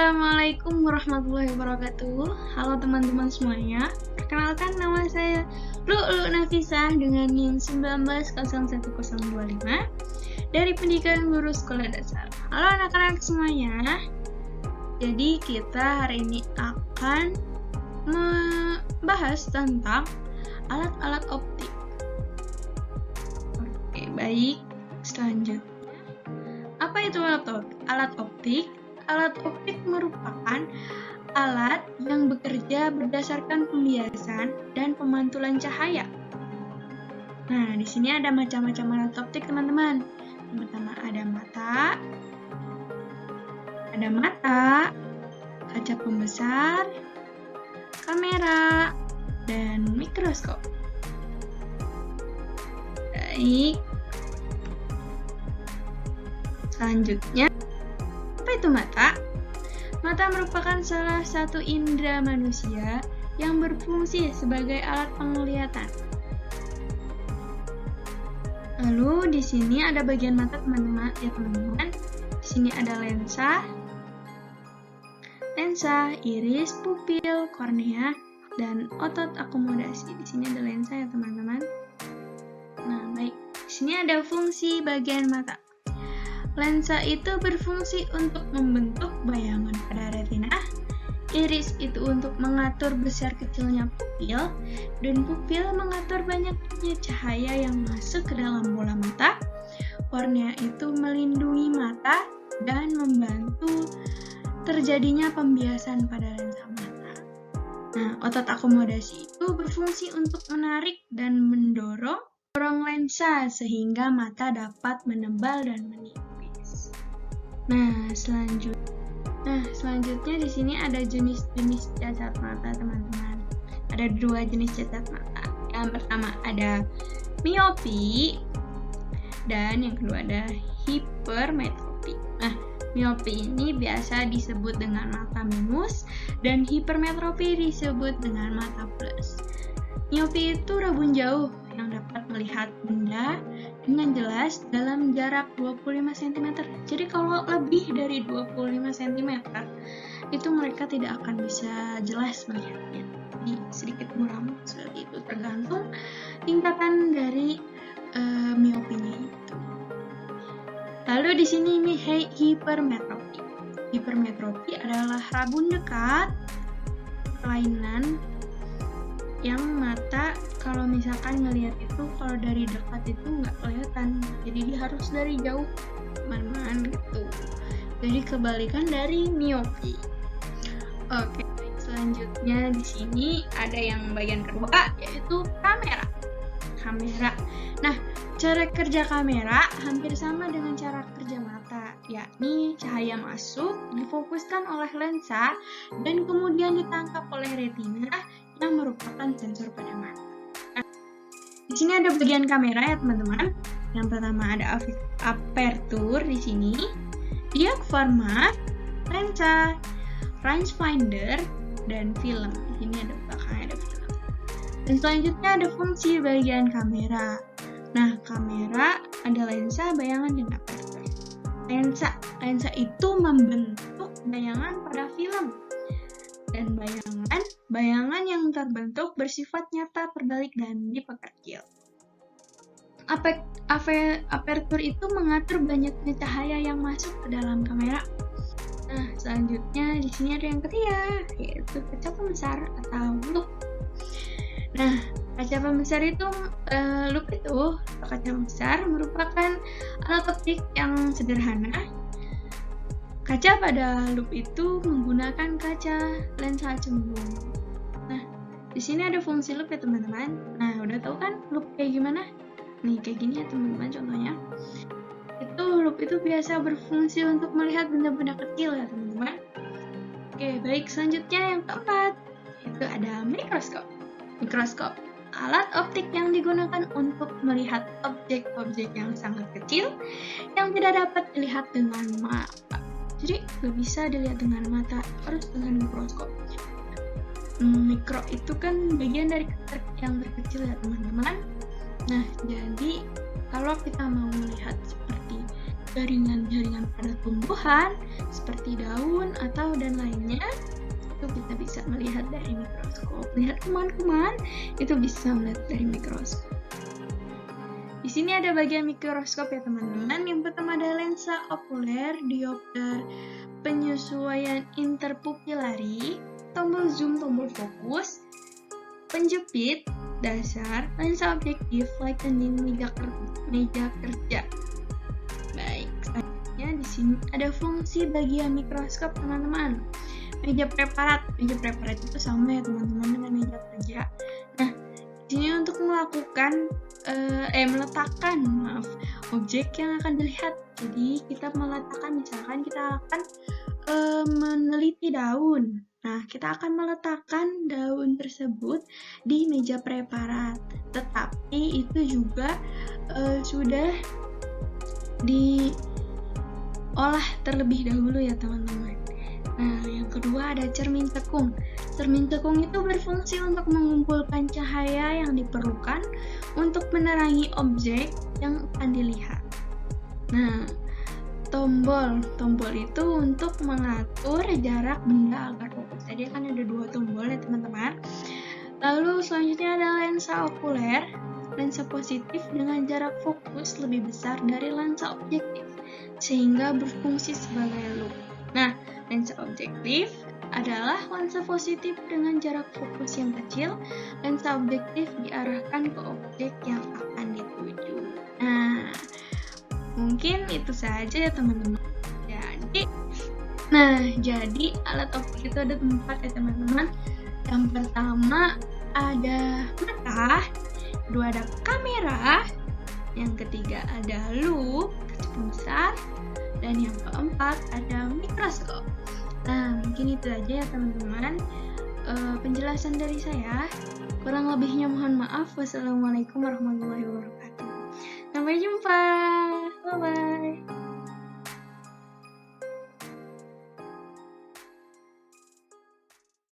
Assalamualaikum warahmatullahi wabarakatuh. Halo teman-teman semuanya. Perkenalkan, nama saya Lu'lu Nafisah dengan NIM 190125 dari Pendidikan Guru Sekolah Dasar. Halo anak-anak semuanya. Jadi kita hari ini akan membahas tentang alat-alat optik. Oke, baik. Selanjutnya, apa itu alat optik? Alat optik merupakan alat yang bekerja berdasarkan pembiasan dan pemantulan cahaya. Nah, di sini ada macam-macam alat optik, teman-teman. Yang pertama ada mata, kaca pembesar, kamera, dan mikroskop. Baik. Selanjutnya, apa itu mata? Mata merupakan salah satu indera manusia yang berfungsi sebagai alat penglihatan. Lalu di sini ada bagian mata, teman-teman. Di sini ada lensa, iris, pupil, kornea, dan otot akomodasi. Di sini ada lensa ya, teman-teman. Nah, baik. Di sini ada fungsi bagian mata. Lensa itu berfungsi untuk membentuk bayangan pada retina, iris itu untuk mengatur besar kecilnya pupil, dan pupil mengatur banyaknya cahaya yang masuk ke dalam bola mata. Kornea itu melindungi mata dan membantu terjadinya pembiasan pada lensa mata. Nah, otot akomodasi itu berfungsi untuk menarik dan mendorong lensa sehingga mata dapat menebal dan menipis. Nah, selanjutnya di sini ada jenis-jenis cacat mata, teman-teman. Ada 2 jenis cacat mata. Yang pertama ada miopi dan yang kedua ada hipermetropi. Nah, miopi ini biasa disebut dengan mata minus dan hipermetropi disebut dengan mata plus. Miopi itu rabun jauh yang dapat melihat benda dengan jelas dalam jarak 25 cm. Jadi kalau lebih dari 25 cm, itu mereka tidak akan bisa jelas melihatnya. Jadi sedikit muram seperti itu, tergantung tingkatan dari miopinya itu. Lalu di sini ini hipermetropi. Hipermetropi adalah rabun dekat, kelainan yang mata kalau misalkan ngelihat itu kalau dari dekat itu nggak kelihatan, jadi dia harus dari jauh, teman-teman, gitu. Jadi kebalikan dari miopi. Oke, selanjutnya di sini ada yang bagian kedua, yaitu kamera. Nah, cara kerja kamera hampir sama dengan cara kerja mata, yakni cahaya masuk, difokuskan oleh lensa, dan kemudian ditangkap oleh retina yang merupakan sensor pada mata. Nah, di sini ada bagian kamera ya, teman-teman. Yang pertama ada aperture di sini, diafragma, lensa, rangefinder, dan film. Di sini ada belakangnya ada film. Dan selanjutnya ada fungsi bagian kamera. Nah, kamera ada lensa, bayangan, dan aperture. Lensa itu membentuk bayangan pada film. Dan bayangan yang terbentuk bersifat nyata, terbalik, dan diperkecil. Aperture itu mengatur banyaknya cahaya yang masuk ke dalam kamera. Nah, selanjutnya di sini ada yang ketiga, yaitu kaca pembesar atau loop. Nah, kaca pembesar itu kaca pembesar merupakan alat optik yang sederhana. Kaca pada loop itu menggunakan kaca lensa cembung. Nah, di sini ada fungsi loop ya, teman-teman. Nah, udah tahu kan loop kayak gimana? Nih, kayak gini ya, teman-teman, contohnya. Loop itu biasa berfungsi untuk melihat benda-benda kecil ya, teman-teman. Oke, baik, selanjutnya yang keempat, itu ada mikroskop. Mikroskop, alat optik yang digunakan untuk melihat objek-objek yang sangat kecil yang tidak dapat dilihat dengan mata. Jadi nggak bisa dilihat dengan mata, harus dengan mikroskop. Mikro itu kan bagian dari yang terkecil ya, teman-teman. Nah, jadi kalau kita mau melihat seperti jaringan-jaringan pada tumbuhan seperti daun atau dan lainnya, itu kita bisa melihat dari mikroskop. Lihat kuman-kuman itu bisa melihat dari mikroskop. Di sini ada bagian mikroskop ya teman-teman. Yang pertama ada lensa okuler, diopter, penyesuaian interpupilari, tombol zoom, tombol fokus, penjepit dasar, lensa objektif, lightening, meja kerja. Baik, selanjutnya di sini ada fungsi bagian mikroskop teman-teman. Meja preparat itu sama ya teman-teman dengan meja kerja. Nah, di sini untuk melakukan meletakkan objek yang akan dilihat. Jadi kita meletakkan, misalkan kita akan meneliti daun. Nah, kita akan meletakkan daun tersebut di meja preparat. Tetapi itu juga sudah diolah terlebih dahulu ya teman-teman. Nah, yang kedua ada cermin tekung. Cermin tekung itu berfungsi untuk mengumpulkan cahaya yang diperlukan untuk menerangi objek yang akan dilihat. Nah, tombol itu untuk mengatur jarak benda agar fokus. Jadi kan ada 2 tombol ya teman-teman. Lalu selanjutnya ada lensa okuler. Lensa positif dengan jarak fokus lebih besar dari lensa objektif, sehingga berfungsi sebagai loop. Nah, lensa objektif adalah lensa positif dengan jarak fokus yang kecil. Lensa objektif diarahkan ke objek yang akan dituju. Nah, mungkin itu saja ya teman-teman. Jadi alat optik itu ada 4 ya teman-teman. Yang pertama ada mata, kedua ada kamera, yang ketiga ada loop kecil besar, dan yang keempat ada mikroskop. Nah, mungkin itu aja ya teman-teman penjelasan dari saya. Kurang lebihnya mohon maaf. Wassalamualaikum warahmatullahi wabarakatuh. Sampai jumpa.